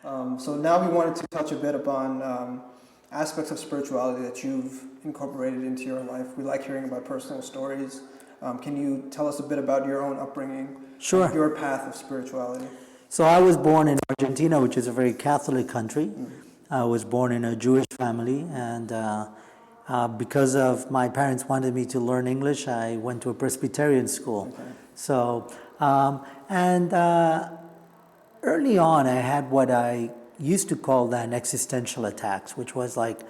So now we wanted to touch a bit upon aspects of spirituality that you've incorporated into your life. We like hearing about personal stories. Can you tell us a bit about your own upbringing? Sure. Your path of spirituality? So I was born in Argentina, which is a very Catholic country. I was born in a Jewish family, and because of my parents wanted me to learn English, I went to a Presbyterian school. Okay. So, early on, I had what I used to call then existential attacks, which was like,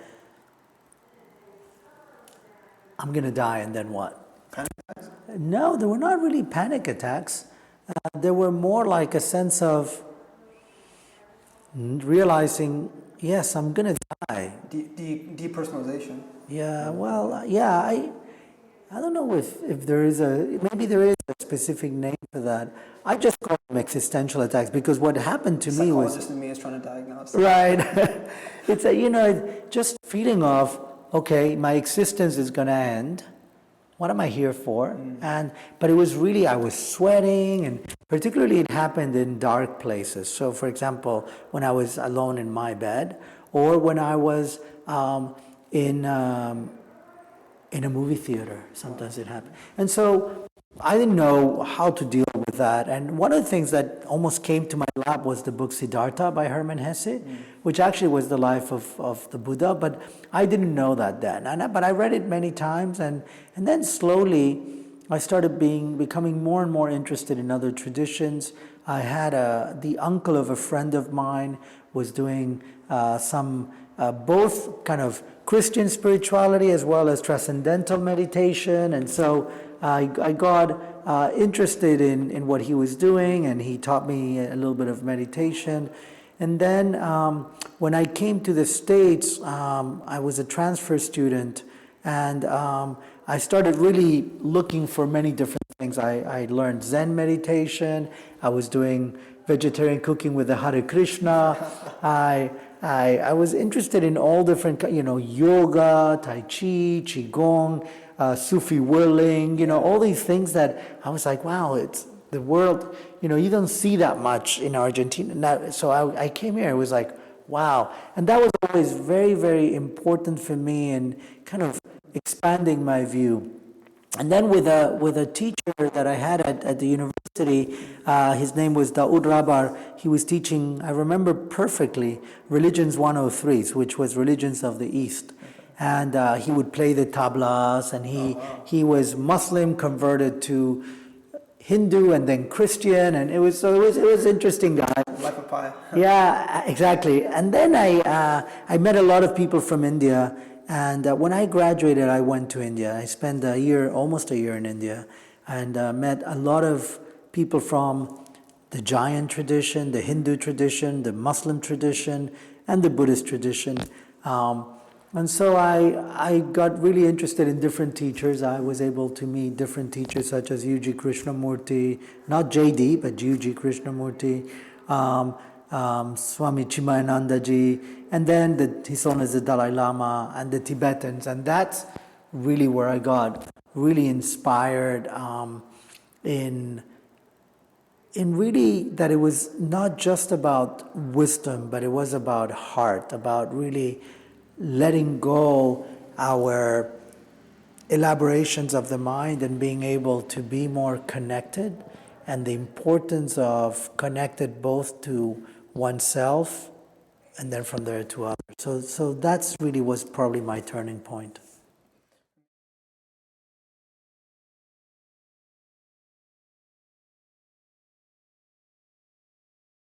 I'm going to die, and then what? Panic attacks? No, they were not really panic attacks. They were more like a sense of realizing, yes, I'm going to die. Depersonalization. Yeah, well, yeah, I don't know if there is maybe there is a specific name for that. I just call them existential attacks because what happened to me was... Psychologist in me is trying to diagnose. Right. It's just feeling of, okay, my existence is going to end. What am I here for? But it was really, I was sweating, and particularly it happened in dark places. So for example, when I was alone in my bed, or when I was in a movie theater, sometimes it happened. And so I didn't know how to deal with that. And one of the things that almost came to my lap was the book Siddhartha by Hermann Hesse, which actually was the life of the Buddha, but I didn't know that then. But I read it many times, and then slowly I started becoming more and more interested in other traditions. I had the uncle of a friend of mine was doing some both kind of Christian spirituality as well as transcendental meditation, and so I got interested in what he was doing, and he taught me a little bit of meditation. And then when I came to the States, I was a transfer student, and I started really looking for many different things. I learned Zen meditation. I was doing vegetarian cooking with the Hare Krishna. I was interested in all different, yoga, Tai Chi, Qigong, Sufi whirling, all these things that I was like, wow, it's the world, you don't see that much in Argentina. Now, so I came here, it was like, wow. And that was always very, very important for me in kind of expanding my view. And then with a teacher that I had at the university, his name was Daoud Rabar. He was teaching, I remember perfectly, Religions 103, which was Religions of the East. And he would play the tablas, and he was Muslim converted to Hindu and then Christian, and it was interesting guy. Life of Pi. Yeah, exactly. And then I met a lot of people from India. And when I graduated, I went to India. I spent almost a year in India, and met a lot of people from the Jain tradition, the Hindu tradition, the Muslim tradition, and the Buddhist tradition. And so I got really interested in different teachers. I was able to meet different teachers such as U.G. Krishnamurti, not J.D., but U.G. Krishnamurti, Swami Chimayanandaji, and then his son is the Dalai Lama, and the Tibetans, and that's really where I got really inspired in really that it was not just about wisdom, but it was about heart, about really letting go our elaborations of the mind and being able to be more connected, and the importance of connected both to oneself and then from there to others. So that's really was probably my turning point.